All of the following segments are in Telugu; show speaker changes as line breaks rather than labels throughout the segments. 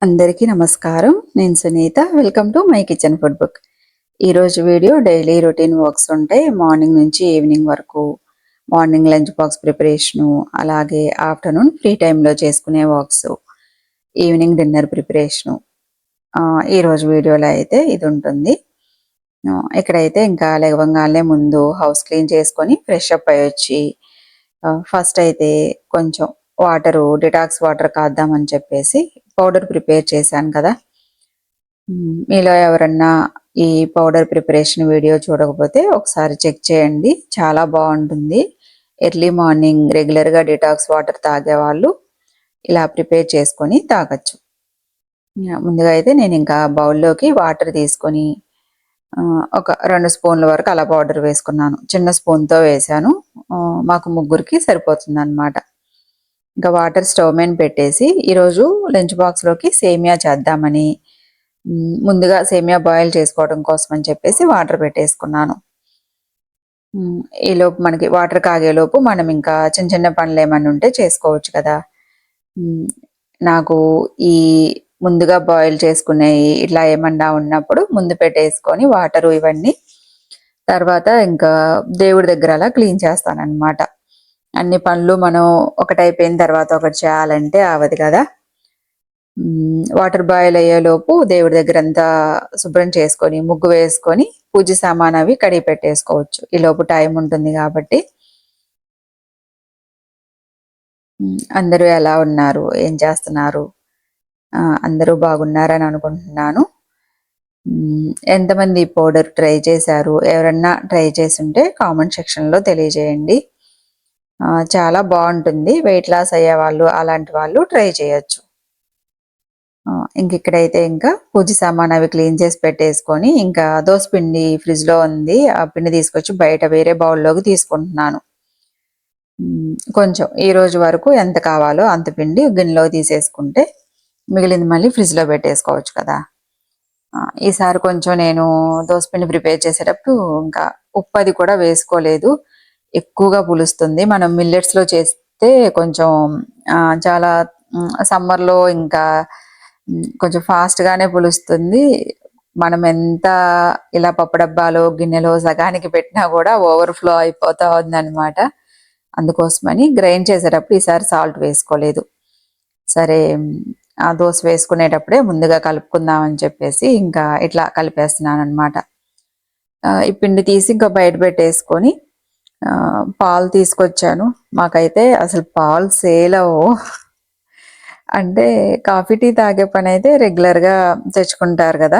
అందరికీ నమస్కారం. నేను Sunitha. Welcome to my kitchen food book. ఈరోజు వీడియో డైలీ రొటీన్ వర్క్స్ ఉంటాయి. మార్నింగ్ నుంచి ఈవినింగ్ వరకు. మార్నింగ్ లంచ్ బాక్స్ ప్రిపరేషను, అలాగే ఆఫ్టర్నూన్ ఫ్రీ టైంలో చేసుకునే వర్క్స్, ఈవినింగ్ డిన్నర్ ప్రిపరేషను. ఈరోజు వీడియోలో అయితే ఇది ఉంటుంది. ఇక్కడైతే ఇంకా లేవగానే ముందు హౌస్ క్లీన్ చేసుకొని ఫ్రెష్ అప్ అయ్యి వచ్చి ఫస్ట్ అయితే కొంచెం డిటాక్స్ వాటర్ కాద్దామని చెప్పేసి పౌడర్ ప్రిపేర్ చేశాను కదా. మీలో ఎవరన్నా ఈ పౌడర్ ప్రిపరేషన్ వీడియో చూడకపోతే ఒకసారి చెక్ చేయండి, చాలా బాగుంటుంది. ఎర్లీ మార్నింగ్ రెగ్యులర్గా డిటాక్స్ వాటర్ తాగేవాళ్ళు ఇలా ప్రిపేర్ చేసుకొని తాగొచ్చు. ముందుగా అయితే నేను ఇంకా బౌల్లోకి వాటర్ తీసుకొని ఒక 2 స్పూన్ల వరకు అలా పౌడర్ వేసుకున్నాను. చిన్న స్పూన్తో వేసాను, మాకు ముగ్గురికి సరిపోతుంది అనమాట. ఇంకా వాటర్ స్టవ్ మీద పెట్టేసి ఈరోజు లంచ్ బాక్స్లోకి సేమియా చేద్దామని ముందుగా సేమియా బాయిల్ చేసుకోవడం కోసం అని చెప్పేసి వాటర్ పెట్టేసుకున్నాను. ఈలోపు మనకి వాటర్ కాగేలోపు మనం ఇంకా చిన్న చిన్న పనులు ఏమన్నా ఉంటే చేసుకోవచ్చు కదా. నాకు ఈ ముందుగా బాయిల్ చేసుకునేవి ఇట్లా ఏమన్నా ఉన్నప్పుడు ముందు పెట్టేసుకొని వాటరు ఇవన్నీ తర్వాత ఇంకా దేవుడి దగ్గర అలా క్లీన్ చేస్తానన్నమాట. అన్ని పనులు మనం ఒకటి అయిపోయిన తర్వాత ఒకటి చేయాలంటే అవదు కదా. వాటర్ బాయిల్ అయ్యేలోపు దేవుడి దగ్గర అంతా శుభ్రం చేసుకొని ముగ్గు వేసుకొని పూజ సామాన్ అవి కడిగి పెట్టేసుకోవచ్చు. ఈ లోపు టైం ఉంటుంది కాబట్టి. అందరూ ఎలా ఉన్నారు, ఏం చేస్తున్నారు? అందరూ బాగున్నారని అనుకుంటున్నాను. ఎంతమంది పౌడర్ ట్రై చేశారు? ఎవరన్నా ట్రై చేసి ఉంటే కామెంట్ సెక్షన్లో తెలియజేయండి. చాలా బాగుంటుంది. వెయిట్ లాస్ అయ్యే వాళ్ళు అలాంటి వాళ్ళు ట్రై చేయొచ్చు. ఇక్కడైతే ఇంకా పూజ సామాన్ అవి క్లీన్ చేసి పెట్టేసుకొని ఇంకా దోసపిండి ఫ్రిడ్జ్లో ఉంది, ఆ పిండి తీసుకొచ్చి బయట వేరే బౌల్లోకి తీసుకుంటున్నాను. కొంచెం ఈ రోజు వరకు ఎంత కావాలో అంత పిండి గిన్నెలో తీసేసుకుంటే మిగిలింది మళ్ళీ ఫ్రిడ్జ్లో పెట్టేసుకోవచ్చు కదా. ఈసారి కొంచెం నేను దోసపిండి ప్రిపేర్ చేసేటప్పుడు ఇంకా ఉప్పు అది కూడా వేసుకోలేదు, ఎక్కువగా పులుస్తుంది. మనం మిల్లెట్స్లో చేస్తే కొంచెం చాలా సమ్మర్లో ఇంకా కొంచెం ఫాస్ట్గానే పులుస్తుంది. మనం ఎంత ఇలా పప్పు డబ్బాలో గిన్నెలో సగానికి పెట్టినా కూడా ఓవర్ఫ్లో అయిపోతా ఉందన్నమాట. అందుకోసమని గ్రైండ్ చేసేటప్పుడు ఈసారి సాల్ట్ వేసుకోలేదు. సరే, ఆ దోశ వేసుకునేటప్పుడే ముందుగా కలుపుకుందామని చెప్పేసి ఇంకా ఇట్లా కలిపేస్తున్నాను అనమాట. ఈ పిండి తీసి ఇంకా బయట పెట్టేసుకొని పాలు తీసుకొచ్చాను. మాకైతే అసలు పాలు సేల్ అవ్వవు. అంటే కాఫీ టీ తాగే పని అయితే రెగ్యులర్గా తెచ్చుకుంటారు కదా.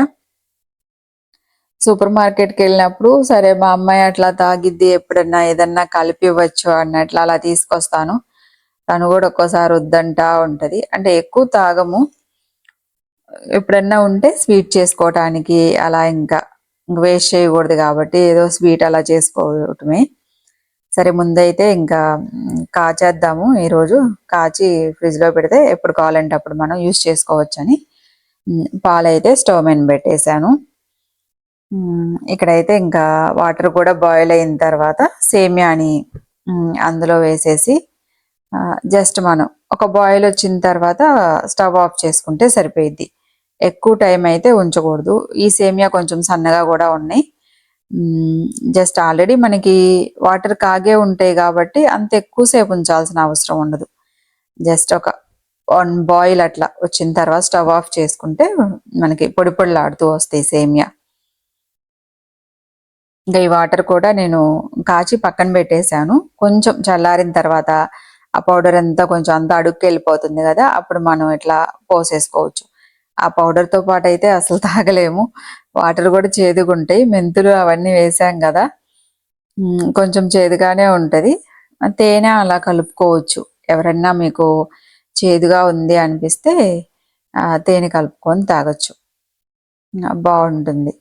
సూపర్ మార్కెట్కి వెళ్ళినప్పుడు సరే మా అమ్మాయి అట్లా తాగిద్ది, ఎప్పుడన్నా ఏదన్నా కలిపి ఇవ్వచ్చు అన్నట్లు అలా తీసుకొస్తాను. తను కూడా ఒక్కోసారి వద్దంటా ఉంటుంది. అంటే ఎక్కువ తాగము, ఎప్పుడన్నా ఉంటే స్వీట్ చేసుకోవటానికి అలా ఇంకా వేస్ట్ చేయకూడదు కాబట్టి ఏదో స్వీట్ అలా చేసుకోవటమే. సరే, ముందైతే ఇంకా కాచేద్దాము. ఈరోజు కాచి ఫ్రిడ్జ్లో పెడితే ఎప్పుడు కావాలంటే అప్పుడు మనం యూస్ చేసుకోవచ్చని పాలైతే స్టవ్ మీద పెట్టేశాను. ఇక్కడైతే ఇంకా వాటర్ కూడా బాయిల్ అయిన తర్వాత సేమియాని అందులో వేసేసి జస్ట్ మనం ఒక బాయిల్ వచ్చిన తర్వాత స్టవ్ ఆఫ్ చేసుకుంటే సరిపోయిద్ది. ఎక్కువ టైం అయితే ఉంచకూడదు. ఈ సేమియా కొంచెం సన్నగా కూడా ఉన్నాయి. జస్ట్ ఆల్రెడీ మనకి వాటర్ కాగే ఉంటాయి కాబట్టి అంత ఎక్కువసేపు ఉంచాల్సిన అవసరం ఉండదు. జస్ట్ ఒక 1 బాయిల్ అట్లా వచ్చిన తర్వాత స్టవ్ ఆఫ్ చేసుకుంటే మనకి పొడి పొడిలాడుతూ వస్తాయి సేమియా. ఇంకా ఈ వాటర్ కూడా నేను కాచి పక్కన పెట్టేశాను. కొంచెం చల్లారిన తర్వాత ఆ పౌడర్ అంతా కొంచెం అంతా అడుక్కి వెళ్ళిపోతుంది కదా, అప్పుడు మనం ఇట్లా పోసేసుకోవచ్చు. ఆ పౌడర్తో పాటు అయితే అసలు తాగలేము. వాటర్ కూడా చేదుగుంటాయి, మెంతులు అవన్నీ వేసాం కదా, కొంచెం చేదుగానే ఉంటుంది. తేనె అలా కలుపుకోవచ్చు. ఎవరన్నా మీకు చేదుగా ఉంది అనిపిస్తే తేనె కలుపుకొని తాగొచ్చు, బాగుంటుంది.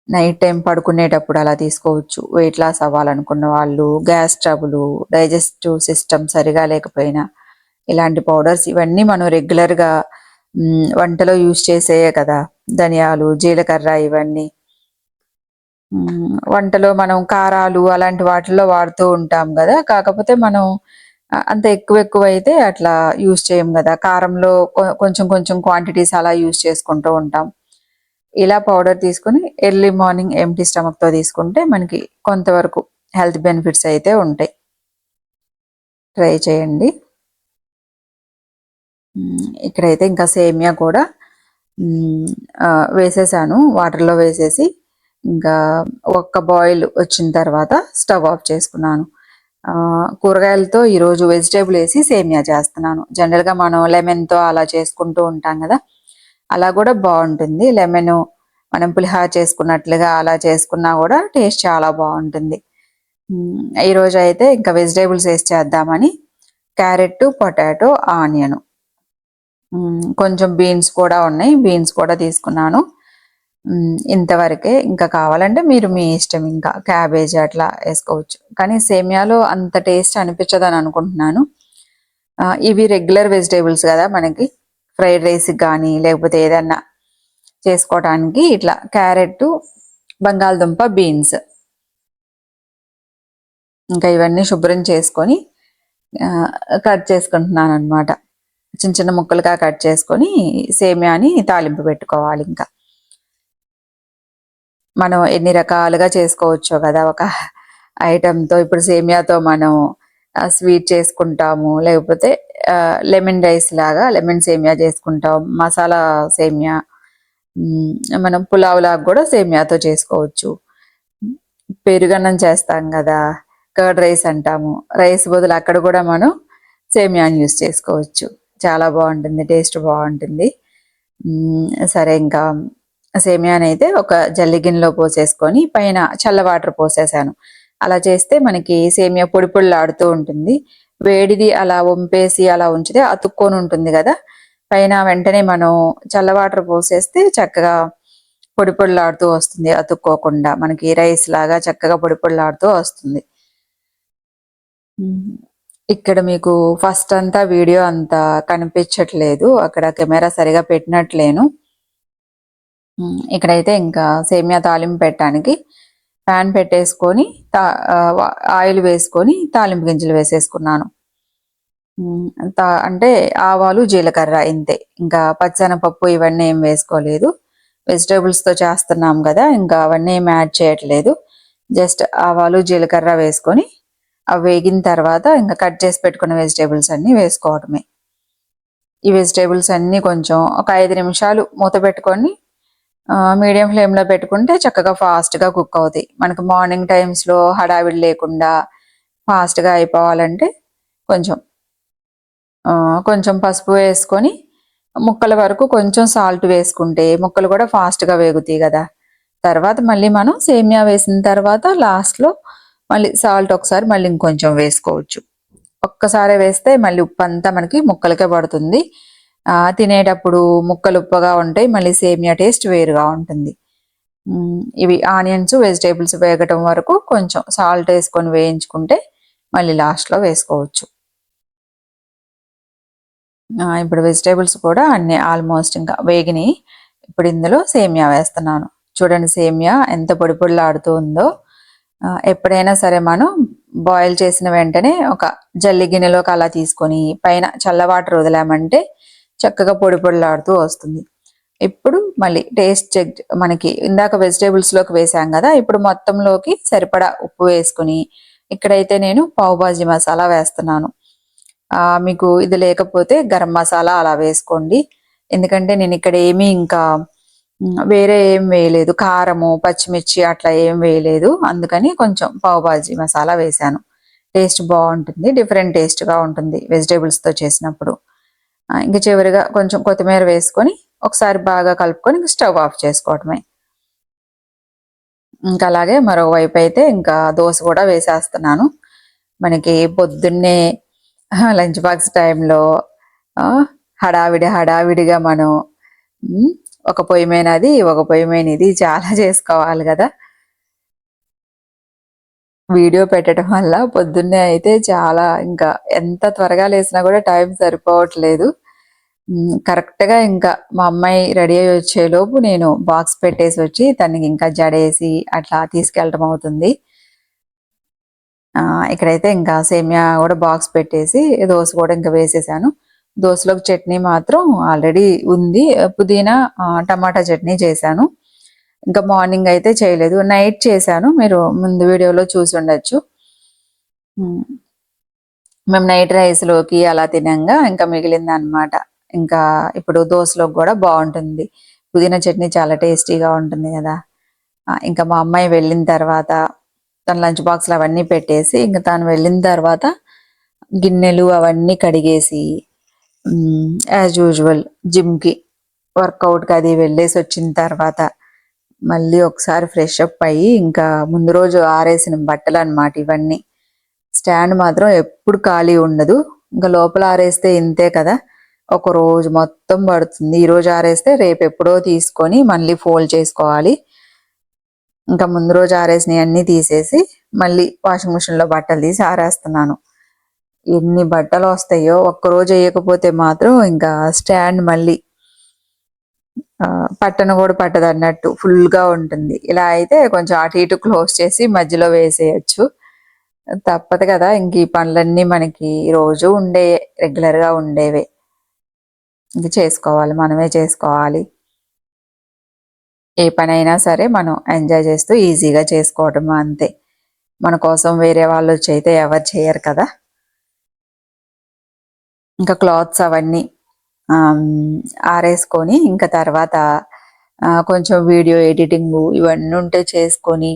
నైట్ టైం పడుకునేటప్పుడు అలా తీసుకోవచ్చు. వెయిట్ లాస్ అవ్వాలనుకున్న వాళ్ళు, గ్యాస్ ట్రబుల్, డైజెస్టివ్ సిస్టమ్ సరిగా లేకపోయినా ఇలాంటి పౌడర్స్ ఇవన్నీ మనం రెగ్యులర్గా వంటలో యూజ్ చేసేయే కదా. ధనియాలు, జీలకర్ర ఇవన్నీ వంటలో మనం కారాలు అలాంటి వాటిల్లో వాడుతూ ఉంటాం కదా. కాకపోతే మనం అంత ఎక్కువ ఎక్కువ అయితే అట్లా యూజ్ చేయం కదా, కారంలో కొంచెం కొంచెం క్వాంటిటీస్ అలా యూజ్ చేసుకుంటూ ఉంటాం. ఇలా పౌడర్ తీసుకుని ఎర్లీ మార్నింగ్ ఎంప్టీ స్టమక్తో తీసుకుంటే మనకి కొంతవరకు హెల్త్ బెనిఫిట్స్ అయితే ఉంటాయి. ట్రై చేయండి. ఇక్కడైతే ఇంకా సేమియా కూడా వేసేసాను, వాటర్లో వేసేసి ఇంకా ఒక్క బాయిల్ వచ్చిన తర్వాత స్టవ్ ఆఫ్ చేసుకున్నాను. కూరగాయలతో ఈరోజు వెజిటేబుల్ వేసి సేమియా చేస్తున్నాను. జనరల్గా మనం లెమన్తో అలా చేసుకుంటూ ఉంటాం కదా, అలా కూడా బాగుంటుంది. లెమన్ మనం పులిహార చేసుకున్నట్లుగా అలా చేసుకున్నా కూడా టేస్ట్ చాలా బాగుంటుంది. ఈరోజు అయితే ఇంకా వెజిటేబుల్స్ వేసి చేద్దామని క్యారెట్, పొటాటో, ఆనియన్, కొంచెం బీన్స్ కూడా ఉన్నాయి, బీన్స్ కూడా తీసుకున్నాను. ఇంతవరకే. ఇంకా కావాలంటే మీరు మీ ఇష్టం, ఇంకా క్యాబేజ్ అట్లా వేసుకోవచ్చు. కానీ సేమియాలో అంత టేస్ట్ అనిపించదని అనుకుంటున్నాను. ఇవి రెగ్యులర్ వెజిటేబుల్స్ కదా మనకి, ఫ్రైడ్ రైస్కి కానీ లేకపోతే ఏదన్నా చేసుకోవటానికి. ఇట్లా క్యారెట్, బంగాళదుంప, బీన్స్, ఇంకా ఇవన్నీ శుభ్రం చేసుకొని కట్ చేసుకుంటున్నాను అనమాట. చిన్న చిన్న ముక్కలుగా కట్ చేసుకొని సేమియాని తాలింపు పెట్టుకోవాలి. ఇంకా మనం ఎన్ని రకాలుగా చేసుకోవచ్చో కదా ఒక ఐటెంతో. ఇప్పుడు సేమియాతో మనం స్వీట్ చేసుకుంటాము, లేకపోతే లెమన్ రైస్ లాగా లెమన్ సేమియా చేసుకుంటాం, మసాలా సేమియా, మనం పులావ్ లాగా కూడా సేమియాతో చేసుకోవచ్చు. పెరుగన్నం చేస్తాం కదా, కర్డ్ రైస్ అంటాము, రైస్ బదులు అక్కడ కూడా మనం సేమియాని యూస్ చేసుకోవచ్చు. చాలా బాగుంటుంది, టేస్ట్ బాగుంటుంది. సరే, ఇంకా సేమియాని అయితే ఒక జల్లి గిన్నెలో పోసేసుకొని పైన చల్ల వాటర్ పోసేసాను. అలా చేస్తే మనకి సేమియా పొడి పొడిలాడుతూ ఉంటుంది. వేడిది అలా వంపేసి అలా ఉంచితే అతుక్కొని ఉంటుంది కదా, పైన వెంటనే మనం చల్ల వాటర్ పోసేస్తే చక్కగా పొడి పొడిలాడుతూ వస్తుంది, అతుక్కోకుండా మనకి రైస్ లాగా చక్కగా పొడి పొడిలాడుతూ వస్తుంది. ఇక్కడ మీకు ఫస్ట్ అంతా వీడియో అంతా కనిపించట్లేదు, అక్కడ కెమెరా సరిగా పెట్టినట్లేను. ఇక్కడైతే ఇంకా సేమియా తాలింపు పెట్టడానికి ప్యాన్ పెట్టేసుకొని ఆయిల్ వేసుకొని తాలింపు గింజలు వేసేసుకున్నాను. అంటే ఆవాలు, జీలకర్ర, ఇంతే. ఇంకా పచ్చెనపప్పు ఇవన్నీ ఏం వేసుకోలేదు. వెజిటేబుల్స్తో చేస్తున్నాం కదా, ఇంకా అవన్నీ ఏం యాడ్ చేయట్లేదు. జస్ట్ ఆవాలు, జీలకర్ర వేసుకొని అవి వేగిన తర్వాత ఇంకా కట్ చేసి పెట్టుకున్న వెజిటేబుల్స్ అన్నీ వేసుకోవడమే. ఈ వెజిటేబుల్స్ అన్నీ కొంచెం ఒక 5 నిమిషాలు మూత పెట్టుకొని మీడియం ఫ్లేమ్లో పెట్టుకుంటే చక్కగా ఫాస్ట్గా కుక్ అవుతాయి. మనకు మార్నింగ్ టైమ్స్లో హడావిడి లేకుండా ఫాస్ట్గా అయిపోవాలంటే కొంచెం కొంచెం పసుపు వేసుకొని ముక్కల వరకు కొంచెం సాల్ట్ వేసుకుంటే ముక్కలు కూడా ఫాస్ట్గా వేగుతాయి కదా. తర్వాత మళ్ళీ మనం సేమియా వేసిన తర్వాత లాస్ట్లో మళ్ళీ సాల్ట్ ఒకసారి మళ్ళీ ఇంకొంచెం వేసుకోవచ్చు. ఒక్కసారి వేస్తే మళ్ళీ ఉప్పు అంతా మనకి ముక్కలకే పడుతుంది. తినేటప్పుడు ముక్కలు ఉప్పగా ఉంటాయి, మళ్ళీ సేమియా టేస్ట్ వేరుగా ఉంటుంది. ఇవి ఆనియన్స్, వెజిటేబుల్స్ వేగటం వరకు కొంచెం సాల్ట్ వేసుకొని వేయించుకుంటే మళ్ళీ లాస్ట్లో వేసుకోవచ్చు. ఇప్పుడు వెజిటేబుల్స్ కూడా అన్నీ ఆల్మోస్ట్ ఇంకా వేగినాయి. ఇప్పుడు ఇందులో సేమియా వేస్తున్నాను. చూడండి సేమియా ఎంత పొడి పొడిలాడుతూ ఉందో. ఎప్పుడైనా సరే మనం బాయిల్ చేసిన వెంటనే ఒక జల్లి గిన్నెలోకి అలా తీసుకొని పైన చల్ల వాటర్ వదిలామంటే చక్కగా పొడి పొడిలాడుతూ వస్తుంది. ఇప్పుడు మళ్ళీ టేస్ట్ చెక్, మనకి ఇందాక వెజిటేబుల్స్లోకి వేసాం కదా, ఇప్పుడు మొత్తంలోకి సరిపడా ఉప్పు వేసుకుని ఇక్కడైతే నేను పావుబాజీ మసాలా వేస్తున్నాను. మీకు ఇది లేకపోతే గరం మసాలా అలా వేసుకోండి. ఎందుకంటే నేను ఇక్కడ ఏమీ ఇంకా వేరే ఏం వేయలేదు, కారము, పచ్చిమిర్చి అట్లా ఏం వేయలేదు, అందుకని కొంచెం పావుబాజీ మసాలా వేసాను. టేస్ట్ బాగుంటుంది, డిఫరెంట్ టేస్ట్గా ఉంటుంది వెజిటేబుల్స్తో చేసినప్పుడు. ఇంకా చివరిగా కొంచెం కొత్తిమీర వేసుకొని ఒకసారి బాగా కలుపుకొని స్టవ్ ఆఫ్ చేసుకోవటమే. ఇంకా అలాగే మరోవైపు అయితే ఇంకా దోశ కూడా వేసేస్తున్నాను. మనకి పొద్దున్నే లంచ్ బాక్స్ టైంలో హడావిడిగా మనం ఒక పొయ్యి మీద అది, ఒక పొయ్యి మీద ఇది చాలా చేసుకోవాలి కదా. వీడియో పెట్టడం వల్ల పొద్దున్నే అయితే చాలా, ఇంకా ఎంత త్వరగా లేసినా కూడా టైం సరిపోవట్లేదు. కరెక్ట్గా ఇంకా మా అమ్మాయి రెడీ అయ్యి వచ్చేలోపు నేను బాక్స్ పెట్టేసి వచ్చి తనకి ఇంకా జడేసి అట్లా తీసుకెళ్ళటం అవుతుంది. ఇక్కడైతే ఇంకా సేమియా కూడా బాక్స్ పెట్టేసి దోశ కూడా ఇంకా వేసేసాను. దోశలోకి చట్నీ మాత్రం ఆల్రెడీ ఉంది. పుదీనా టమాటా చట్నీ చేశాను. ఇంకా మార్నింగ్ అయితే చేయలేదు, నైట్ చేశాను. మీరు ముందు వీడియోలో చూసి ఉండొచ్చు. మేము నైట్ రైస్లోకి అలా తినంగా ఇంకా మిగిలింది అనమాట. ఇంకా ఇప్పుడు దోశలోకి కూడా బాగుంటుంది. పుదీనా చట్నీ చాలా టేస్టీగా ఉంటుంది కదా. ఇంకా మా అమ్మాయి వెళ్ళిన తర్వాత తన లంచ్ బాక్స్లో అవన్నీ పెట్టేసి ఇంకా తను వెళ్ళిన తర్వాత గిన్నెలు అవన్నీ కడిగేసి యాజ్ యూజువల్ జిమ్కి వర్కౌట్కి అది వెళ్ళేసి వచ్చిన తర్వాత మళ్ళీ ఒకసారి ఫ్రెష్ అప్ అయ్యి ఇంకా ముందు రోజు ఆరేసిన బట్టలు అనమాట ఇవన్నీ. స్టాండ్ మాత్రం ఎప్పుడు ఖాళీ ఉండదు. ఇంకా లోపల ఆరేస్తే ఇంతే కదా, ఒక రోజు మొత్తం పడుతుంది. ఈ రోజు ఆరేస్తే రేపు ఎప్పుడో తీసుకొని మళ్ళీ ఫోల్డ్ చేసుకోవాలి. ఇంకా ముందు రోజు ఆరేసినవి అన్నీ తీసేసి మళ్ళీ వాషింగ్ మిషన్లో బట్టలు తీసి ఆరేస్తున్నాను. ఎన్ని బట్టలు వస్తాయో, ఒక్కరోజు వేయకపోతే మాత్రం ఇంకా స్టాండ్ మళ్ళీ పట్టను కూడా పట్టదు అన్నట్టు ఫుల్గా ఉంటుంది. ఇలా అయితే కొంచెం అటు ఇటు క్లోజ్ చేసి మధ్యలో వేసేయచ్చు. తప్పదు కదా, ఇంక ఈ పనులన్నీ మనకి రోజు ఉండే రెగ్యులర్గా ఉండేవే, ఇంక చేసుకోవాలి, మనమే చేసుకోవాలి. ఏ పనైనా సరే మనం ఎంజాయ్ చేస్తూ ఈజీగా చేసుకోవటం అంతే. మన కోసం వేరే వాళ్ళు వచ్చి అయితే ఎవరు చేయరు కదా. ఇంకా క్లాత్స్ అవన్నీ ఆరేసుకొని ఇంకా తర్వాత కొంచెం వీడియో ఎడిటింగ్ ఇవన్నీ ఉంటే చేసుకొని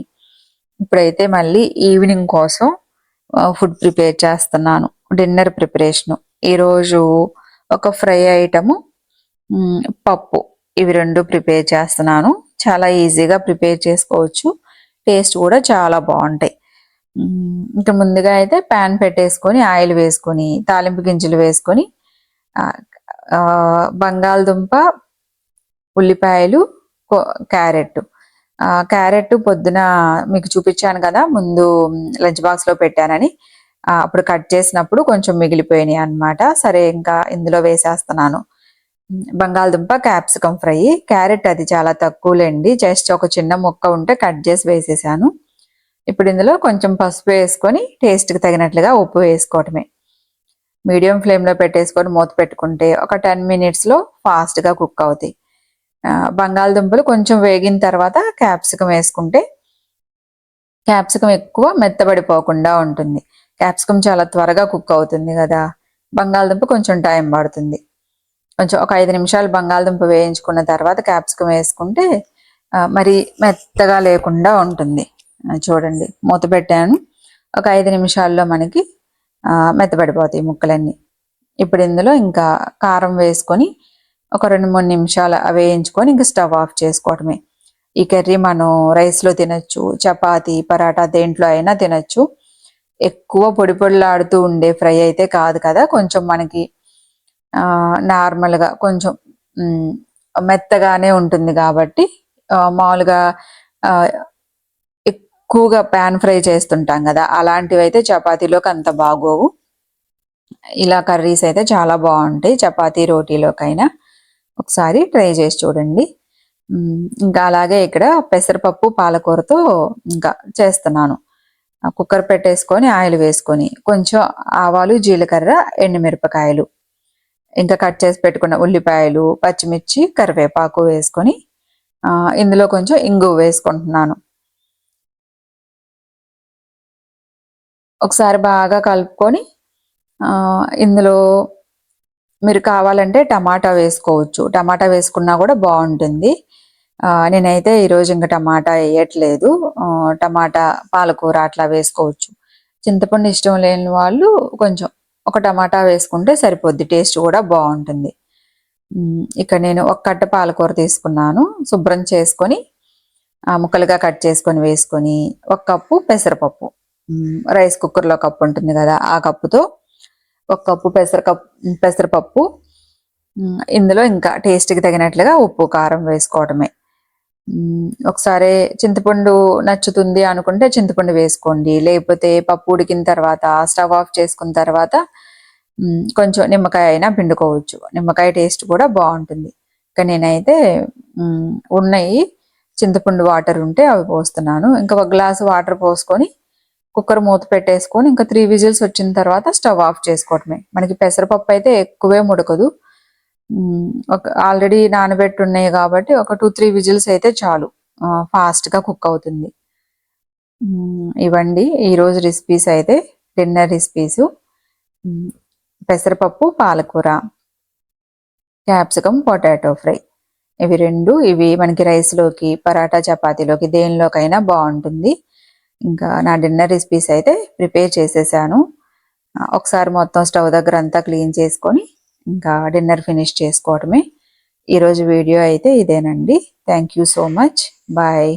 ఇప్పుడైతే మళ్ళీ ఈవినింగ్ కోసం ఫుడ్ ప్రిపేర్ చేస్తున్నాను. డిన్నర్ ప్రిపరేషను ఈరోజు ఒక ఫ్రై ఐటము, పప్పు, ఇవి రెండు ప్రిపేర్ చేస్తున్నాను. చాలా ఈజీగా ప్రిపేర్ చేసుకోవచ్చు, టేస్ట్ కూడా చాలా బాగుంటాయి. ఇంకా ముందుగా అయితే ప్యాన్ పెట్టేసుకొని ఆయిల్ వేసుకొని తాలింపు గింజలు వేసుకొని బంగాళదుంప, ఉల్లిపాయలు, క్యారెట్. క్యారెట్ పొద్దున మీకు చూపించాను కదా ముందు లంచ్ బాక్స్లో పెట్టానని, అప్పుడు కట్ చేసినప్పుడు కొంచెం మిగిలిపోయినాయి అనమాట. సరే ఇంకా ఇందులో వేసేస్తున్నాను. బంగాళదుంప క్యాప్సికం ఫ్రై, క్యారెట్ అది చాలా తక్కువలేండి, జస్ట్ ఒక చిన్న ముక్క ఉంటే కట్ చేసి వేసేసాను. ఇప్పుడు ఇందులో కొంచెం పసుపు వేసుకొని టేస్ట్కి తగినట్లుగా ఉప్పు వేసుకోవటమే. మీడియం ఫ్లేమ్లో పెట్టేసుకొని మూత పెట్టుకుంటే ఒక 10 మినిట్స్లో ఫాస్ట్గా కుక్ అవుతాయి. బంగాళదుంపలు కొంచెం వేగిన తర్వాత క్యాప్సికం వేసుకుంటే క్యాప్సికం ఎక్కువ మెత్తబడిపోకుండా ఉంటుంది. క్యాప్సికం చాలా త్వరగా కుక్ అవుతుంది కదా, బంగాళదుంప కొంచెం టైం పడుతుంది. కొంచెం ఒక 5 నిమిషాలు బంగాళదుంప వేయించుకున్న తర్వాత క్యాప్సికం వేసుకుంటే మరి మెత్తగా లేకుండా ఉంటుంది. చూడండి, మూత పెట్టాను, ఒక 5 నిమిషాల్లో మనకి మెత్తబడిపోతాయి ముక్కలన్నీ. ఇప్పుడు ఇందులో ఇంకా కారం వేసుకొని ఒక 2-3 నిమిషాలు వేయించుకొని ఇంకా స్టవ్ ఆఫ్ చేసుకోవటమే. ఈ కర్రీ మనం రైస్లో తినచ్చు, చపాతి, పరాటా దేంట్లో అయినా తినచ్చు. ఎక్కువ పొడి పొడిలాడుతూ ఉండే ఫ్రై అయితే కాదు కదా, కొంచెం మనకి నార్మల్గా కొంచెం మెత్తగానే ఉంటుంది కాబట్టి మామూలుగా ఎక్కువగా ప్యాన్ ఫ్రై చేస్తుంటాం కదా, అలాంటివి అయితే చపాతీలోకి అంత బాగోవు. ఇలా కర్రీస్ అయితే చాలా బాగుంటాయి చపాతీ రోటీలోకైనా. ఒకసారి ట్రై చేసి చూడండి. ఇంకా అలాగే ఇక్కడ పెసరపప్పు పాలకూరతో ఇంకా చేస్తున్నాను. కుక్కర్ పెట్టేసుకొని ఆయిల్ వేసుకొని కొంచెం ఆవాలు, జీలకర్ర, ఎండుమిరపకాయలు, ఇంకా కట్ చేసి పెట్టుకున్న ఉల్లిపాయలు, పచ్చిమిర్చి, కరివేపాకు వేసుకొని ఇందులో కొంచెం ఇంగువ వేసుకుంటున్నాను. ఒకసారి బాగా కలుపుకొని ఇందులో మీరు కావాలంటే టమాటా వేసుకోవచ్చు, టమాటా వేసుకున్నా కూడా బాగుంటుంది. నేనైతే ఈరోజు ఇంకా టమాటా వేయట్లేదు, టమాటా పాలకూర అట్లా వేసుకోవచ్చు. చింతపండు ఇష్టం లేని వాళ్ళు కొంచెం ఒక టమాటా వేసుకుంటే సరిపోద్ది, టేస్ట్ కూడా బాగుంటుంది. ఇక్కడ నేను ఒక కట్ట పాలకూర తీసుకున్నాను, శుభ్రం చేసుకొని ముక్కలుగా కట్ చేసుకొని వేసుకొని ఒక కప్పు పెసరపప్పు, రైస్ కుక్కర్లో కప్పు ఉంటుంది కదా ఆ కప్పుతో ఒక కప్పు పెసరపప్పు, ఇందులో ఇంకా టేస్ట్కి తగినట్లుగా ఉప్పు, కారం వేసుకోవడమే. ఒకసారి చింతపండు నచ్చుతుంది అనుకుంటే చింతపండు వేసుకోండి, లేకపోతే పప్పు ఉడికిన తర్వాత స్టవ్ ఆఫ్ చేసుకున్న తర్వాత కొంచెం నిమ్మకాయ అయినా పిండుకోవచ్చు, నిమ్మకాయ టేస్ట్ కూడా బాగుంటుంది. ఇంకా నేనైతే ఉన్నాయి చింతపండు వాటర్ ఉంటే అవి పోస్తున్నాను. ఇంకా ఒక గ్లాసు వాటర్ పోసుకొని కుక్కర్ మూత పెట్టేసుకొని ఇంకా 3 విజిల్స్ వచ్చిన తర్వాత స్టవ్ ఆఫ్ చేసుకోవటమే. మనకి పెసరపప్పు అయితే ఎక్కువే ఉడకదు. ఒక ఆల్రెడీ నానబెట్టి ఉన్నాయి కాబట్టి ఒక 2-3 విజిల్స్ అయితే చాలు, ఫాస్ట్గా కుక్ అవుతుంది. ఇవండి ఈరోజు రెసిపీస్ అయితే, డిన్నర్ రెసిపీసు. పెసరపప్పు, పాలకూర, క్యాప్సికమ్, పొటాటో ఫ్రై. ఇవి మనకి రైస్లోకి, పరాటా, చపాతీలోకి దేనిలోకైనా బాగుంటుంది. ఇంకా నా డిన్నర్ రెసిపీస్ అయితే ప్రిపేర్ చేసేసాను. ఒకసారి మొత్తం స్టవ్ దగ్గర అంతా క్లీన్ చేసుకొని ఇంకా డిన్నర్ ఫినిష్ చేసుకోవడమే. ఈరోజు వీడియో అయితే ఇదేనండి. Thank you so much. Bye.